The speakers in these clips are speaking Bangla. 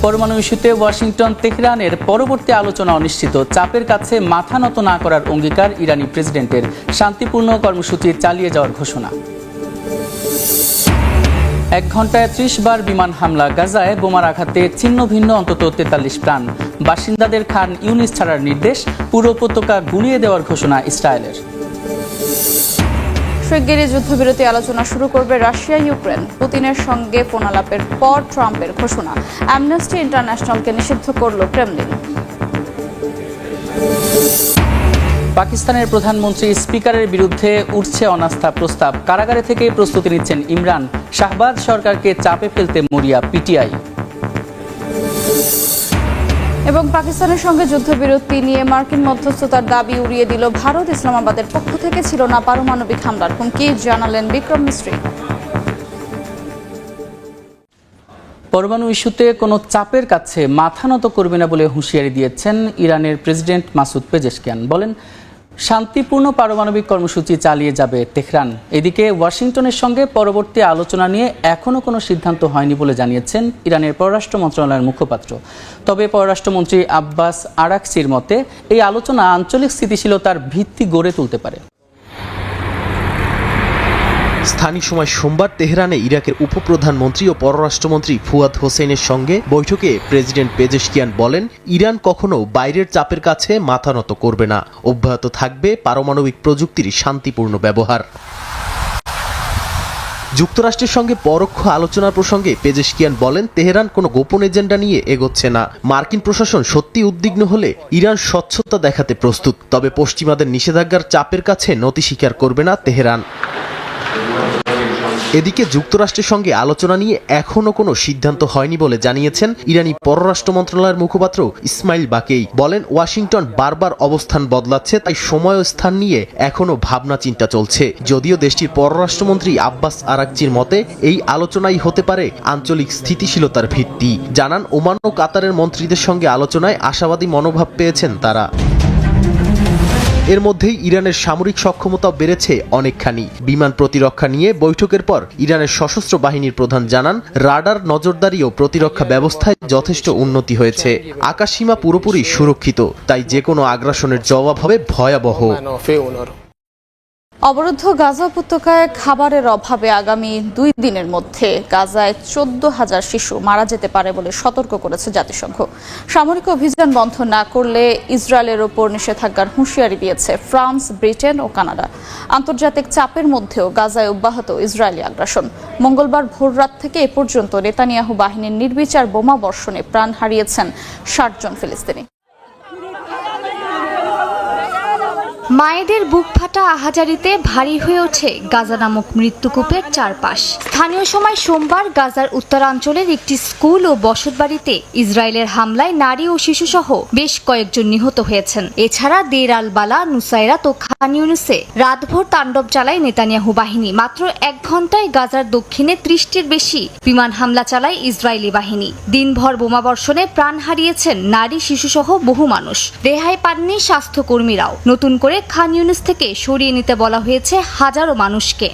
পরমাণু ইস্যুতে ওয়াশিংটন তেহরানের পরবর্তী আলোচনা অনিশ্চিত। চাপের কাছে মাথা নত না করার অঙ্গীকার ইরানি প্রেসিডেন্টের। শান্তিপূর্ণ কর্মসূচি চালিয়ে যাওয়ার ঘোষণা। 1 ঘন্টায় 30 বার বিমান হামলা। গাজায় বোমার আঘাতে ছিন্ন ভিন্ন অন্তত 43 প্রাণ। বাসিন্দাদের খান ইউনিস ছাড়ার নির্দেশ। পুরো উপত্যকা গুঁড়িয়ে দেওয়ার ঘোষণা ইসরায়েলের। শিগগিরই যুদ্ধবিরতি আলোচনা শুরু করবে রাশিয়া ইউক্রেন। পুতিনের সঙ্গে ফোন আলাপের পর ট্রাম্পের ঘোষণা। অ্যামনেস্টি ইন্টারন্যাশনালকে নিষিদ্ধ করল ক্রেমলিন। পাকিস্তানের প্রধানমন্ত্রী স্পিকারের বিরুদ্ধে উঠছে অনাস্থা প্রস্তাব। কারাগারে থেকে প্রস্তুতি নিচ্ছেন ইমরান। শাহবাজ সরকারকে চাপে ফেলতে মরিয়া পিটিআই। এবং পাকিস্তানের সঙ্গে যুদ্ধবিরতি নিয়ে মার্কিন মধ্যস্থতার দাবি উড়িয়ে দিল ভারত। ইসলামাবাদের পক্ষ থেকে ছিল না পারমাণবিক হামলার হুমকি, জানালেন বিক্রম মিস্ত্রি। পরমাণু ইস্যুতে কোনো চাপের কাছে মাথা নত করবে না বলে হুঁশিয়ারি দিয়েছেন ইরানের প্রেসিডেন্ট মাসুদ পেজেশকিয়ান। বলেন, শান্তিপূর্ণ পারমাণবিক কর্মসূচি চালিয়ে যাবে তেহরান। এদিকে ওয়াশিংটনের সঙ্গে পরবর্তী আলোচনা নিয়ে এখনও কোনো সিদ্ধান্ত হয়নি বলে জানিয়েছেন ইরানের পররাষ্ট্র মন্ত্রণালয়ের মুখপাত্র। তবে পররাষ্ট্রমন্ত্রী আব্বাস আরাকচির মতে এই আলোচনা আঞ্চলিক স্থিতিশীলতার ভিত্তি গড়ে তুলতে পারে। স্থানীয় সময় সোমবার তেহরানে ইরাকের উপপ্রধানমন্ত্রী ও পররাষ্ট্রমন্ত্রী ফুয়াদ হোসেনের সঙ্গে বৈঠকে প্রেসিডেন্ট পেজেশকিয়ান বলেন, ইরান কখনো বাইরের চাপের কাছে মাথা নত করবে না। অব্যাহত থাকবে পারমাণবিক প্রযুক্তির শান্তিপূর্ণ ব্যবহার। যুক্তরাষ্ট্রের সঙ্গে পরোক্ষ আলোচনার প্রসঙ্গে পেজেশকিয়ান বলেন, তেহরান কোনো গোপন এজেন্ডা নিয়ে এগোচ্ছে না। মার্কিন প্রশাসন সত্যি উদ্বিগ্ন হলে ইরান স্বচ্ছতা দেখাতে প্রস্তুত। তবে পশ্চিমাদের নিষেধাজ্ঞার চাপের কাছে নতি স্বীকার করবে না তেহরান। এদিকে যুক্তরাষ্ট্রের সঙ্গে আলোচনা নিয়ে এখনও কোনো সিদ্ধান্ত হয়নি বলে জানিয়েছেন ইরানি পররাষ্ট্র মন্ত্রণালয়ের মুখপাত্র ইসমাইল বাকেই। বলেন, ওয়াশিংটন বারবার অবস্থান বদলাচ্ছে, তাই সময় ও স্থান নিয়ে এখনও ভাবনা চিন্তা চলছে। যদিও দেশটির পররাষ্ট্রমন্ত্রী আব্বাস আরাকচির মতে এই আলোচনাই হতে পারে আঞ্চলিক স্থিতিশীলতার ভিত্তি। জানান, ওমান ও কাতারের মন্ত্রীদের সঙ্গে আলোচনায় আশাবাদী মনোভাব পেয়েছেন তারা। এর মধ্যেই ইরানের সামরিক সক্ষমতাও বেড়েছে অনেকখানি। বিমান প্রতিরক্ষা নিয়ে বৈঠকের পর ইরানের সশস্ত্র বাহিনীর প্রধান জানান, রাডার, নজরদারি ও প্রতিরক্ষা ব্যবস্থায় যথেষ্ট উন্নতি হয়েছে। আকাশসীমা পুরোপুরি সুরক্ষিত, তাই যে কোনো আগ্রাসনের জবাব হবে ভয়াবহ। অবরুদ্ধ গাজা উপত্যকায় খাবারের অভাবে আগামী 2 দিনের মধ্যে গাজায় 14,000 শিশু মারা যেতে পারে বলে সতর্ক করেছে জাতিসংঘ। সামরিক অভিযান বন্ধ না করলে ইসরায়েলের ওপর নিষেধাজ্ঞার হুঁশিয়ারি দিয়েছে ফ্রান্স, ব্রিটেন ও কানাডা। আন্তর্জাতিক চাপের মধ্যেও গাজায় অব্যাহত ইসরায়েলি আগ্রাসন। মঙ্গলবার ভোররাত থেকে এ পর্যন্ত নেতানিয়াহু বাহিনীর নির্বিচার বোমা বর্ষণে প্রাণ হারিয়েছেন 60 জন ফিলিস্তিনি। মায়েদের বুক ফাটা আহাজারিতে ভারী হয়ে ওঠে গাজা নামক মৃত্যুকূপের চারপাশ। স্থানীয় সময় সোমবার গাজার উত্তরাঞ্চলের একটি স্কুল ও বসতবাড়িতে ইসরায়েলের হামলায় নারী ও শিশুসহ বেশ কয়েকজন নিহত হয়েছেন। এছাড়া দের আল বালা, নুসাইরাত ও খান ইউনিসে রাতভর তাণ্ডব চালায় নেতানিয়াহু বাহিনী। মাত্র 1 ঘন্টায় গাজার দক্ষিণে 30টির বেশি বিমান হামলা চালায় ইসরায়েলি বাহিনী। দিনভর বোমাবর্ষণে প্রাণ হারিয়েছেন নারী, শিশুসহ বহু মানুষ। রেহাই পাননি স্বাস্থ্যকর্মীরাও। নতুন করে খান ইউনিস থেকে সরিয়ে নিতে বলা হয়েছে হাজারো মানুষকে।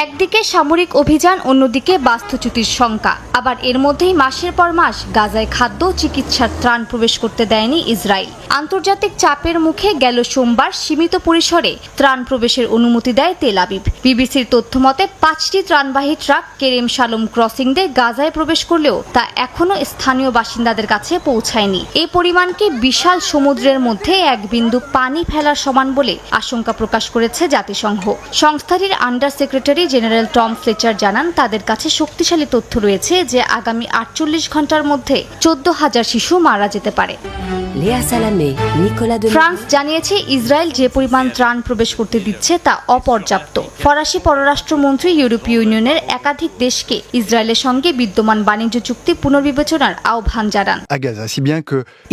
একদিকে সামরিক অভিযান, অন্যদিকে বাস্তুচ্যুতির শঙ্কা। আবার এর মধ্যেই মাসের পর মাস গাজায় খাদ্য, চিকিৎসার ত্রাণ প্রবেশ করতে দেয়নি ইসরায়েল। আন্তর্জাতিক চাপের মুখে গেল সোমবার সীমিত পরিসরে ত্রাণ প্রবেশের অনুমতি দেয় তেল আবিব। বিবিসির তথ্য মতে 5টি ত্রাণবাহী ট্রাক কেরেম শালোম ক্রসিং দিয়ে গাজায় প্রবেশ করলেও তা এখনো স্থানীয় বাসিন্দাদের কাছে পৌঁছায়নি। এই পরিমাণকে বিশাল সমুদ্রের মধ্যে এক বিন্দু পানি ফেলার সমান বলে আশঙ্কা প্রকাশ করেছে জাতিসংঘ। সংস্থাটির under secretary general Tom Fletcher জানান, তাদের কাছে শক্তিশালী তথ্য রয়েছে যে আগামী 48 ঘন্টার মধ্যে 14,000 শিশু মারা যেতে পারে। ফ্রান্স জানিয়েছে, ইসরায়েল যে পরিমাণ ত্রাণ প্রবেশ করতে দিচ্ছে তা অপর্যাপ্ত। ফরাসি পররাষ্ট্রমন্ত্রী ইউরোপীয় ইউনিয়নের একাধিক দেশকে ইসরায়েলের সঙ্গে বিদ্যমান বাণিজ্য চুক্তি পুনর্বিবেচনার আহ্বান জানান।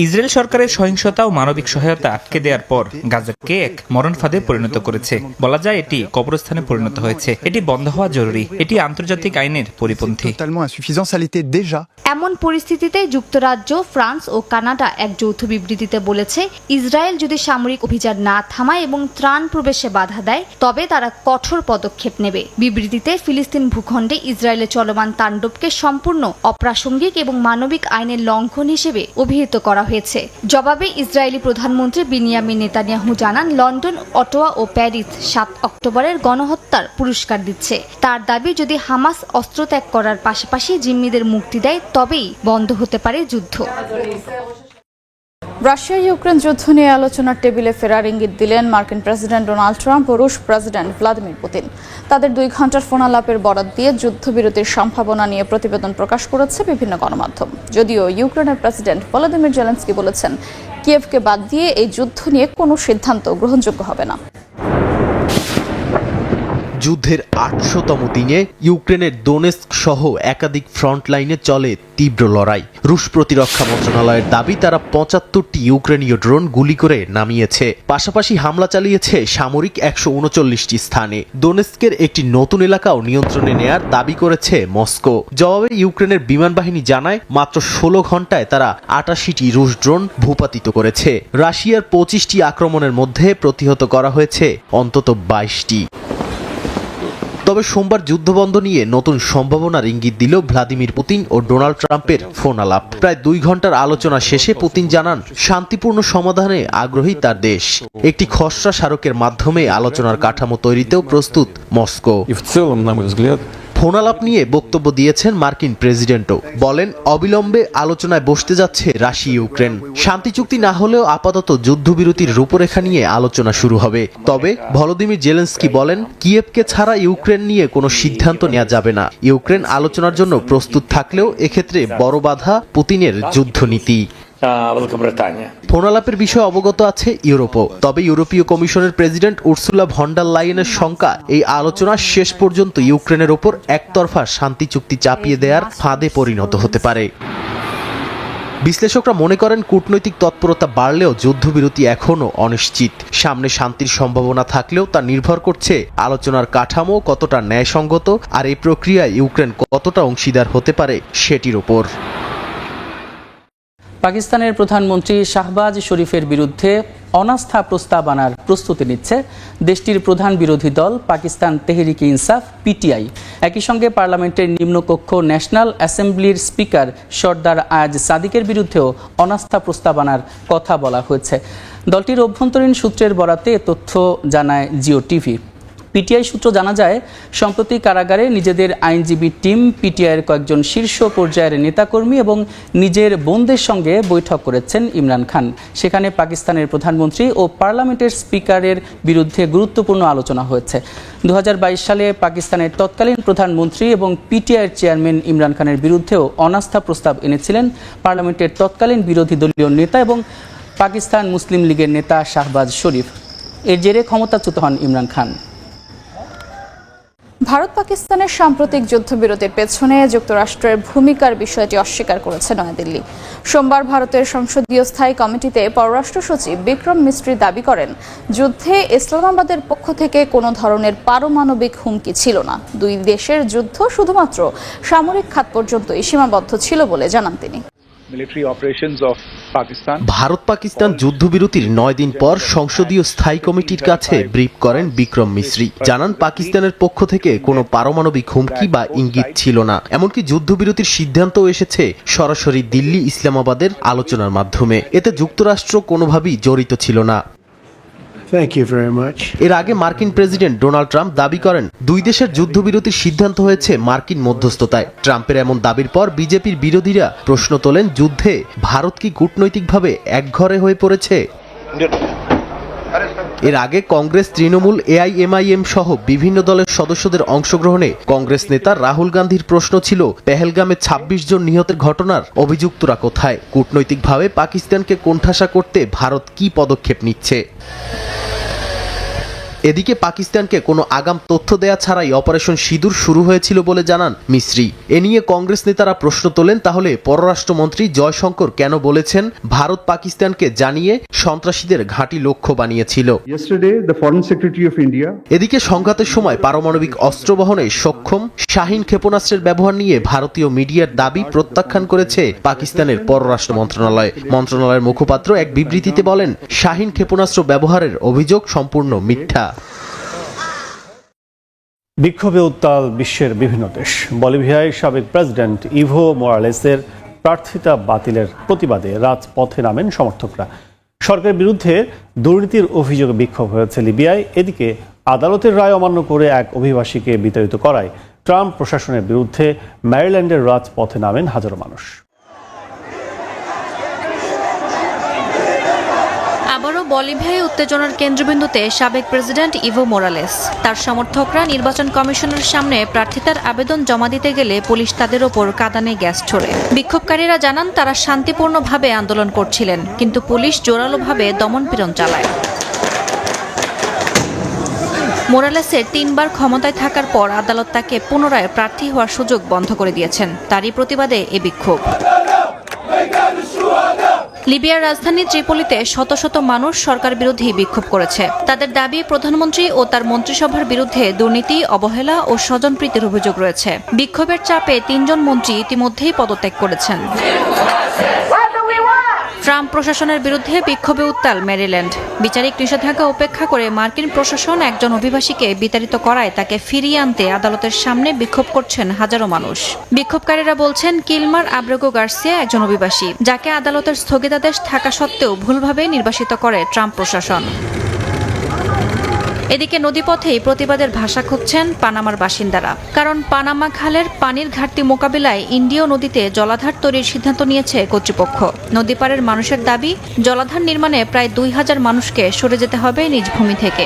ইসরায়েল সরকারের সহিংসতা ও মানবিক সহায়তা আটকে দেওয়ার পর গাজাকে এক মরণ ফাঁদে পরিণত করেছে। বলা যায় এটি কবরস্থানে পরিণত হয়েছে। এটি বন্ধ হওয়া জরুরি। এটি আন্তর্জাতিক আইনের পরিপন্থী। এমন পরিস্থিতিতে যুক্তরাজ্য, ফ্রান্স ও কানাডা এক যৌথ বিবৃতিতে বলেছে, ইসরায়েল যদি সামরিক অভিযান না থামায় এবং ত্রাণ প্রবেশে বাধা দেয় তবে তারা কঠোর পদক্ষেপ নেবে। বিবৃতিতে ফিলিস্তিন ভূখণ্ডে ইসরায়েলের চলমান তাণ্ডবকে সম্পূর্ণ অপ্রাসঙ্গিক এবং মানবিক আইনের লঙ্ঘন হিসেবে অভিহিত করা হয়েছে। জবাবে ইসরায়েলি প্রধানমন্ত্রী বিনিয়ামিন নেতানিয়াহু জানান, লন্ডন, অটোয়া ও প্যারিস 7 অক্টোবরের গণহত্যার পুরস্কার দিচ্ছে। তার দাবি, যদি হামাস অস্ত্র ত্যাগ করার পাশাপাশি জিম্মিদের মুক্তি দেয় তবেই বন্ধ হতে পারে যুদ্ধ। রাশিয়া ইউক্রেন যুদ্ধ নিয়ে আলোচনার টেবিলে ফেরার ইঙ্গিত দিলেন মার্কিন প্রেসিডেন্ট ডোনাল্ড ট্রাম্প ও রুশ প্রেসিডেন্ট ভ্লাদিমির পুতিন। তাদের 2 ঘন্টার ফোনালাপের বরাত দিয়ে যুদ্ধবিরতির সম্ভাবনা নিয়ে প্রতিবেদন প্রকাশ করেছে বিভিন্ন গণমাধ্যম। যদিও ইউক্রেনের প্রেসিডেন্ট ভলোদিমির জেলেনস্কি বলেছেন, কিয়েভকে বাদ দিয়ে এই যুদ্ধ নিয়ে কোনো সিদ্ধান্ত গ্রহণযোগ্য হবে না। যুদ্ধের 800তম দিনে ইউক্রেনের দোনেস্ক সহ একাধিক ফ্রন্ট লাইনে চলে তীব্র লড়াই। রুশ প্রতিরক্ষা মন্ত্রণালয়ের দাবি, তারা 75টি ইউক্রেনীয় ড্রোন গুলি করে নামিয়েছে। পাশাপাশি হামলা চালিয়েছে সামরিক 139টি স্থানে। দোনেস্কের একটি নতুন এলাকাও নিয়ন্ত্রণে নেয়ার দাবি করেছে মস্কো। জবাবে ইউক্রেনের বিমান বাহিনী জানায়, মাত্র 16 ঘন্টায় তারা 88টি রুশ ড্রোন ভূপাতিত করেছে। রাশিয়ার 25টি আক্রমণের মধ্যে প্রতিহত করা হয়েছে অন্তত 22টি। তবে সোমবার যুদ্ধবন্ধ নিয়ে নতুন সম্ভাবনার ইঙ্গিত দিল ভ্লাদিমির পুতিন ও ডোনাল্ড ট্রাম্পের ফোন আলাপ। প্রায় 2 ঘন্টার আলোচনা শেষে পুতিন জানান, শান্তিপূর্ণ সমাধানে আগ্রহী তার দেশ। একটি খসড়া স্মারকের মাধ্যমে আলোচনার কাঠামো তৈরিতেও প্রস্তুত মস্কো। ফোন আলাপ নিয়ে বক্তব্য দিয়েছেন মার্কিন প্রেসিডেন্টও। বলেন, অবিলম্বে আলোচনায় বসতে যাচ্ছে রাশিয়া ইউক্রেন। শান্তি চুক্তি না হলেও আপাতত যুদ্ধবিরতির রূপরেখা নিয়ে আলোচনা শুরু হবে। তবে ভলোদিমির জেলেনস্কি বলেন, কিয়েভকে ছাড়া ইউক্রেন নিয়ে কোনো সিদ্ধান্ত নেওয়া যাবে না। ইউক্রেন আলোচনার জন্য প্রস্তুত থাকলেও এক্ষেত্রে বড় বাধা পুতিনের যুদ্ধনীতি। ফোনালাপের বিষয়ে অবগত আছে ইউরোপও। তবে ইউরোপীয় কমিশনের প্রেসিডেন্ট উর্সুলা ভন ডার লাইয়েনের শঙ্কা, এই আলোচনা শেষ পর্যন্ত ইউক্রেনের ওপর একতরফা শান্তি চুক্তি চাপিয়ে দেওয়ার ফাঁদে পরিণত হতে পারে। বিশ্লেষকরা মনে করেন, কূটনৈতিক তৎপরতা বাড়লেও যুদ্ধবিরতি এখনও অনিশ্চিত। সামনে শান্তির সম্ভাবনা থাকলেও তা নির্ভর করছে আলোচনার কাঠামো কতটা ন্যায়সঙ্গত আর এই প্রক্রিয়ায় ইউক্রেন কতটা অংশীদার হতে পারে সেটির ওপর। পাকিস্তানের প্রধানমন্ত্রী শাহবাজ শরীফের বিরুদ্ধে অনাস্থা প্রস্তাব আনার প্রস্তুতি নিচ্ছে দেশটির প্রধান বিরোধী দল পাকিস্তান তেহরিকে ইনসাফ পিটিআই। একই সঙ্গে পার্লামেন্টের নিম্নকক্ষ ন্যাশনাল অ্যাসেম্বলির স্পিকার সর্দার আয়াজ সাদিকের বিরুদ্ধেও অনাস্থা প্রস্তাব আনার কথা বলা হয়েছে। দলটির অভ্যন্তরীণ সূত্রের বরাতে এ তথ্য জানায় জিও টিভি। পিটিআই সূত্র জানা যায়, সম্প্রতি কারাগারে নিজেদের আইনজীবী টিম পিটিআইয়ের কয়েকজন শীর্ষ পর্যায়ের নেতাকর্মী এবং নিজের বোনদের সঙ্গে বৈঠক করেছেন ইমরান খান। সেখানে পাকিস্তানের প্রধানমন্ত্রী ও পার্লামেন্টের স্পিকারের বিরুদ্ধে গুরুত্বপূর্ণ আলোচনা হয়েছে। 2022 সালে পাকিস্তানের তৎকালীন প্রধানমন্ত্রী এবং পিটিআইয়ের চেয়ারম্যান ইমরান খানের বিরুদ্ধেও অনাস্থা প্রস্তাব এনেছিলেন পার্লামেন্টের তৎকালীন বিরোধী দলীয় নেতা এবং পাকিস্তান মুসলিম লীগের নেতা শাহবাজ শরীফ। এর জেরে ক্ষমতাচ্যুত হন ইমরান খান। ভারত পাকিস্তানের সাম্প্রতিক যুদ্ধবিরতির পেছনে যুক্তরাষ্ট্রের ভূমিকার বিষয়টি অস্বীকার করেছে নয়াদিল্লি। সোমবার ভারতের সংসদীয় স্থায়ী কমিটিতে পররাষ্ট্র সচিব বিক্রম মিস্ত্রি দাবি করেন, যুদ্ধে ইসলামাবাদের পক্ষ থেকে কোনো ধরনের পারমাণবিক হুমকি ছিল না। 2 দেশের যুদ্ধ শুধুমাত্র সামরিক খাত পর্যন্তই সীমাবদ্ধ ছিল বলে জানান তিনি। ভারত পাকিস্তান যুদ্ধবিরতির 9 দিন পর সংসদীয় স্থায়ী কমিটির কাছে ব্রিফ করেন বিক্রম মিশ্রি। জানান, পাকিস্তানের পক্ষ থেকে কোনো পারমাণবিক হুমকি বা ইঙ্গিত ছিল না। এমনকি যুদ্ধবিরতির সিদ্ধান্তও এসেছে সরাসরি দিল্লি ইসলামাবাদের আলোচনার মাধ্যমে। এতে যুক্তরাষ্ট্র কোনোভাবেই জড়িত ছিল না। এর আগে মার্কিন প্রেসিডেন্ট ডোনাল্ড ট্রাম্প দাবি করেন, 2 দেশের যুদ্ধবিরতির সিদ্ধান্ত হয়েছে মার্কিন মধ্যস্থতায়। ট্রাম্পের এমন দাবির পর বিজেপির বিরোধীরা প্রশ্ন তোলেন, যুদ্ধে ভারত কি কূটনৈতিকভাবে একঘরে হয়ে পড়েছে? এর আগে কংগ্রেস, তৃণমূল, এআইএমআইএম সহ বিভিন্ন দলের সদস্যদের অংশগ্রহণে কংগ্রেস নেতা রাহুল গান্ধীর প্রশ্ন ছিল, পেহেলগামে 26 জন নিহতের ঘটনার অভিযুক্তরা কোথায়? কূটনৈতিকভাবে পাকিস্তানকে কোণঠাসা করতে ভারত কি পদক্ষেপ নিচ্ছে? এদিকে পাকিস্তানকে কোনো আগাম তথ্য দেয়া ছাড়াই অপারেশন সিঁদুর শুরু হয়েছিল বলে জানান মিসরি। এ নিয়ে কংগ্রেস নেতারা প্রশ্ন তোলেন, তাহলে পররাষ্ট্রমন্ত্রী জয়শঙ্কর কেন বলেছেন ভারত পাকিস্তানকে জানিয়ে সন্ত্রাসীদের ঘাঁটি লক্ষ্য বানিয়েছিল? এদিকে সংঘাতের সময় পারমাণবিক অস্ত্র বহনে সক্ষম শাহীন ক্ষেপণাস্ত্রের ব্যবহার নিয়ে ভারতীয় মিডিয়ার দাবি প্রত্যাখ্যান করেছে পাকিস্তানের পররাষ্ট্র মন্ত্রণালয়। মন্ত্রণালয়ের মুখপাত্র এক বিবৃতিতে বলেন, শাহীন ক্ষেপণাস্ত্র ব্যবহারের অভিযোগ সম্পূর্ণ মিথ্যা। বিক্ষোভে উত্তাল বিশ্বের বিভিন্ন দেশ। বলিভিয়ায় সাবেক প্রেসিডেন্ট ইভো মোরালেসের প্রার্থিতা বাতিলের প্রতিবাদে রাজপথে নামেন সমর্থকরা। সরকারের বিরুদ্ধে দুর্নীতির অভিযোগে বিক্ষোভ হয়েছে লিবিয়ায়। এদিকে আদালতের রায় অমান্য করে এক অভিবাসীকে বিতাড়িত করায় ট্রাম্প প্রশাসনের বিরুদ্ধে ম্যারিল্যান্ডের রাজপথে নামেন হাজারো মানুষ। আবারও বলিভিয়ায় উত্তেজনার কেন্দ্রবিন্দুতে সাবেক প্রেসিডেন্ট ইভো মোরালেস। তার সমর্থকরা নির্বাচন কমিশনের সামনে প্রার্থিতার আবেদন জমা দিতে গেলে পুলিশ তাদের ওপর কাঁদানে গ্যাস ছোড়ে। বিক্ষোভকারীরা জানান তারা শান্তিপূর্ণভাবে আন্দোলন করছিলেন, কিন্তু পুলিশ জোরালোভাবে দমনপীড়ন চালায়। মোরালেসের 3 বার ক্ষমতায় থাকার পর আদালত তাকে পুনরায় প্রার্থী হওয়ার সুযোগ বন্ধ করে দিয়েছেন। তারই প্রতিবাদে এ বিক্ষোভ। লিবিয়ার রাজধানী ত্রিপোলিতে শত শত মানুষ সরকার বিরোধী বিক্ষোভ করেছে। তাদের দাবি, প্রধানমন্ত্রী ও তার মন্ত্রিসভার বিরুদ্ধে দুর্নীতি, অবহেলা ও স্বজনপ্রীতির অভিযোগ রয়েছে। বিক্ষোভের চাপে 3 জন মন্ত্রী ইতিমধ্যেই পদত্যাগ করেছেন। ট্রাম্প প্রশাসনের বিরুদ্ধে বিক্ষোভে উত্তাল মেরিল্যান্ড। বিচারিক নিষেধাজ্ঞা উপেক্ষা করে মার্কিন প্রশাসন একজন অভিবাসীকে বিতাড়িত করায় তাকে ফিরিয়ে আনতে আদালতের সামনে বিক্ষোভ করছেন হাজারো মানুষ। বিক্ষোভকারীরা বলছেন, কিলমার আব্রেগো গার্সিয়া একজন অভিবাসী, যাকে আদালতের স্থগিতাদেশ থাকা সত্ত্বেও ভুলভাবে নির্বাসিত করে ট্রাম্প প্রশাসন। এদিকে নদীপথেই প্রতিবাদের ভাষা খুঁজছেন পানামার বাসিন্দারা। কারণ পানামা খালের পানির ঘাটতি মোকাবিলায় ইন্ডিয় নদীতে জলাধার তৈরির সিদ্ধান্ত নিয়েছে কর্তৃপক্ষ। নদীপাড়ের মানুষের দাবি, জলাধার নির্মাণে প্রায় 2000 মানুষকে সরে যেতে হবে নিজ ভূমি থেকে।